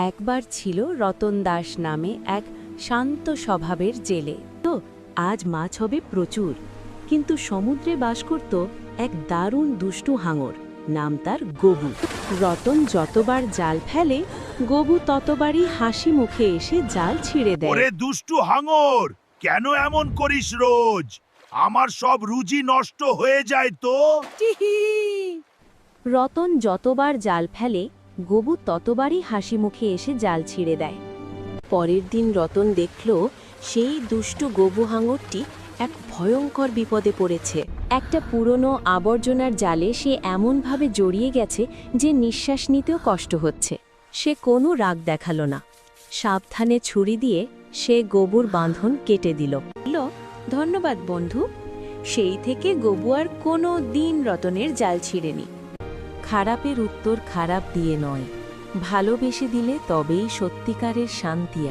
একবার ছিল রতন দাস নামে এক শান্ত স্বভাবের জেলে। তো আজ মাছ হবে প্রচুর, কিন্তু সমুদ্রে বাস করত এক দারুণ দুষ্টু হাঙর, নাম তার গবু। রতন যতবার জাল ফেলে, গবু ততবারই হাসি মুখে এসে জাল ছিঁড়ে দেয়। ওরে দুষ্টু হাঙর, কেন এমন করিস রোজ? আমার সব রুজি নষ্ট হয়ে যায় তো। রতন যতবার জাল ফেলে, গবু ততবারই হাসি মুখে এসে জাল ছিঁড়ে দেয়। পরের দিন রতন দেখল সেই দুষ্টু গবু হাঙরটি এক ভয়ঙ্কর বিপদে পড়েছে। একটা পুরনো আবর্জনার জালে সে এমনভাবে জড়িয়ে গেছে যে নিঃশ্বাস নিতেও কষ্ট হচ্ছে। সে কোনো রাগ দেখালো না, সাবধানে ছুরি দিয়ে সে গবুর বাঁধন কেটে দিল। ধন্যবাদ বন্ধু। সেই থেকে গবু আর কোনো দিন রতনের জাল ছিঁড়েনি। খারাপের উত্তর খারাপ দিয়ে নয়, ভালোবেসে দিলে তবেই সত্যিকারের শান্তি আসে।